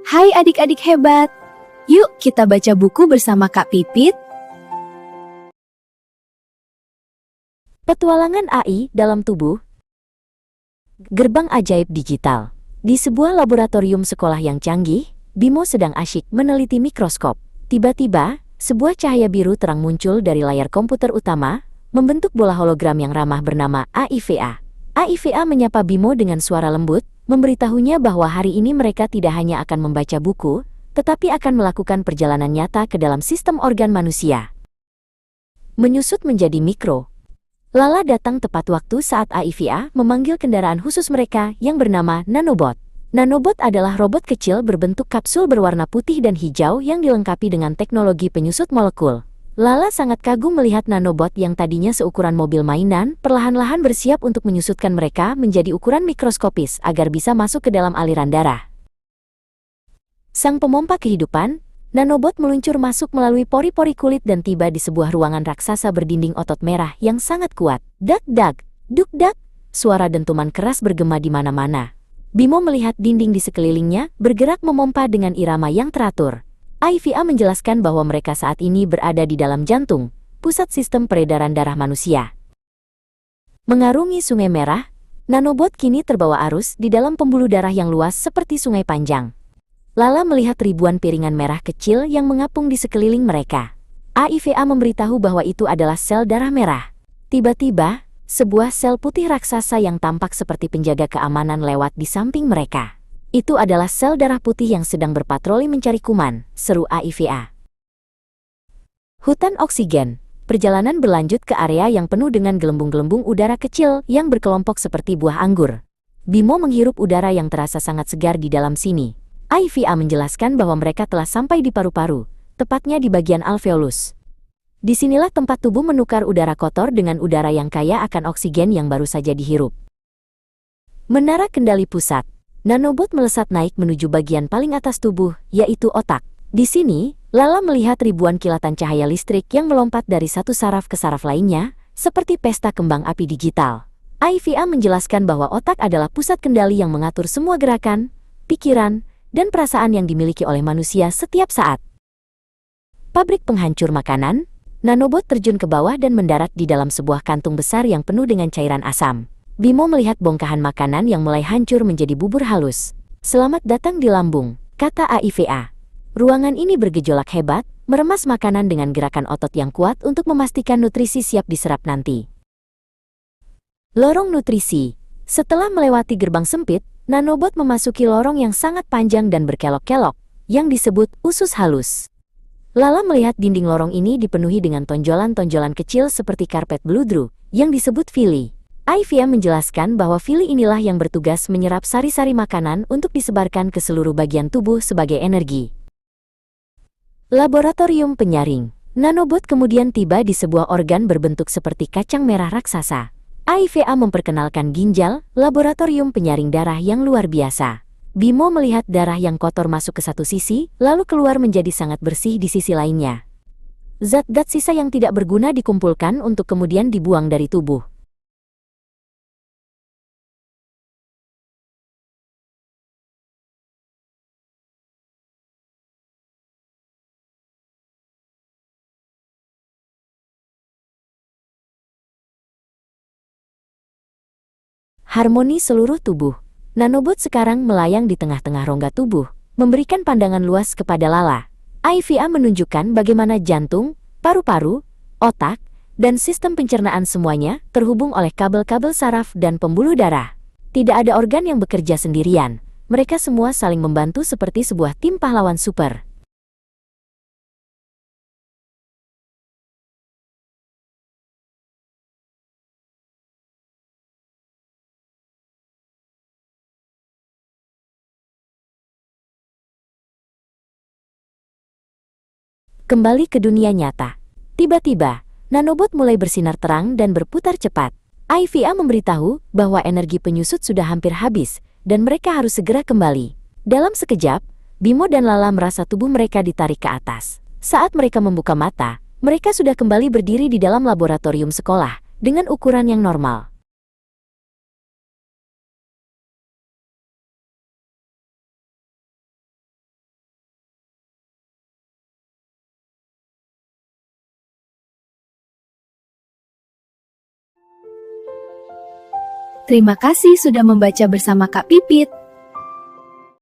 Hai adik-adik hebat, yuk kita baca buku bersama Kak Pipit. Petualangan AI dalam tubuh. Gerbang ajaib digital. Di sebuah laboratorium sekolah yang canggih, Bimo sedang asyik meneliti mikroskop. Tiba-tiba, sebuah cahaya biru terang muncul dari layar komputer utama, membentuk bola hologram yang ramah bernama AIVA. AIVA menyapa Bimo dengan suara lembut, memberitahunya bahwa hari ini mereka tidak hanya akan membaca buku, tetapi akan melakukan perjalanan nyata ke dalam sistem organ manusia. Menyusut menjadi mikro. Lala datang tepat waktu saat AIVA memanggil kendaraan khusus mereka yang bernama Nanobot. Nanobot adalah robot kecil berbentuk kapsul berwarna putih dan hijau yang dilengkapi dengan teknologi penyusut molekul. Lala sangat kagum melihat Nanobot yang tadinya seukuran mobil mainan, perlahan-lahan bersiap untuk menyusutkan mereka menjadi ukuran mikroskopis agar bisa masuk ke dalam aliran darah. Sang pemompa kehidupan, Nanobot meluncur masuk melalui pori-pori kulit dan tiba di sebuah ruangan raksasa berdinding otot merah yang sangat kuat. Dak-dak, duk-dak, suara dentuman keras bergema di mana-mana. Bimo melihat dinding di sekelilingnya bergerak memompa dengan irama yang teratur. AIVA menjelaskan bahwa mereka saat ini berada di dalam jantung, pusat sistem peredaran darah manusia. Mengarungi Sungai Merah, Nanobot kini terbawa arus di dalam pembuluh darah yang luas seperti sungai panjang. Lala melihat ribuan piringan merah kecil yang mengapung di sekeliling mereka. AIVA memberitahu bahwa itu adalah sel darah merah. Tiba-tiba, sebuah sel putih raksasa yang tampak seperti penjaga keamanan lewat di samping mereka. Itu adalah sel darah putih yang sedang berpatroli mencari kuman, seru AIVA. Hutan oksigen. Perjalanan berlanjut ke area yang penuh dengan gelembung-gelembung udara kecil yang berkelompok seperti buah anggur. Bimo menghirup udara yang terasa sangat segar di dalam sini. AIVA menjelaskan bahwa mereka telah sampai di paru-paru, tepatnya di bagian alveolus. Disinilah tempat tubuh menukar udara kotor dengan udara yang kaya akan oksigen yang baru saja dihirup. Menara kendali pusat. Nanobot melesat naik menuju bagian paling atas tubuh, yaitu otak. Di sini, Lala melihat ribuan kilatan cahaya listrik yang melompat dari satu saraf ke saraf lainnya, seperti pesta kembang api digital. AIVA menjelaskan bahwa otak adalah pusat kendali yang mengatur semua gerakan, pikiran, dan perasaan yang dimiliki oleh manusia setiap saat. Pabrik penghancur makanan. Nanobot terjun ke bawah dan mendarat di dalam sebuah kantung besar yang penuh dengan cairan asam. Bimo melihat bongkahan makanan yang mulai hancur menjadi bubur halus. "Selamat datang di lambung," kata AIVA. Ruangan ini bergejolak hebat, meremas makanan dengan gerakan otot yang kuat untuk memastikan nutrisi siap diserap nanti. Lorong nutrisi. Setelah melewati gerbang sempit, Nanobot memasuki lorong yang sangat panjang dan berkelok-kelok, yang disebut usus halus. Lala melihat dinding lorong ini dipenuhi dengan tonjolan-tonjolan kecil seperti karpet beludru, yang disebut villi. AIVA menjelaskan bahwa villi inilah yang bertugas menyerap sari-sari makanan untuk disebarkan ke seluruh bagian tubuh sebagai energi. Laboratorium penyaring. Nanobot kemudian tiba di sebuah organ berbentuk seperti kacang merah raksasa. AIVA memperkenalkan ginjal, laboratorium penyaring darah yang luar biasa. Bimo melihat darah yang kotor masuk ke satu sisi, lalu keluar menjadi sangat bersih di sisi lainnya. Zat-zat sisa yang tidak berguna dikumpulkan untuk kemudian dibuang dari tubuh. Harmoni seluruh tubuh. Nanobot sekarang melayang di tengah-tengah rongga tubuh, memberikan pandangan luas kepada Lala. AIVA menunjukkan bagaimana jantung, paru-paru, otak, dan sistem pencernaan semuanya terhubung oleh kabel-kabel saraf dan pembuluh darah. Tidak ada organ yang bekerja sendirian. Mereka semua saling membantu seperti sebuah tim pahlawan super. Kembali ke dunia nyata. Tiba-tiba, Nanobot mulai bersinar terang dan berputar cepat. AIVA memberitahu bahwa energi penyusut sudah hampir habis, dan mereka harus segera kembali. Dalam sekejap, Bimo dan Lala merasa tubuh mereka ditarik ke atas. Saat mereka membuka mata, mereka sudah kembali berdiri di dalam laboratorium sekolah, dengan ukuran yang normal. Terima kasih sudah membaca bersama Kak Pipit.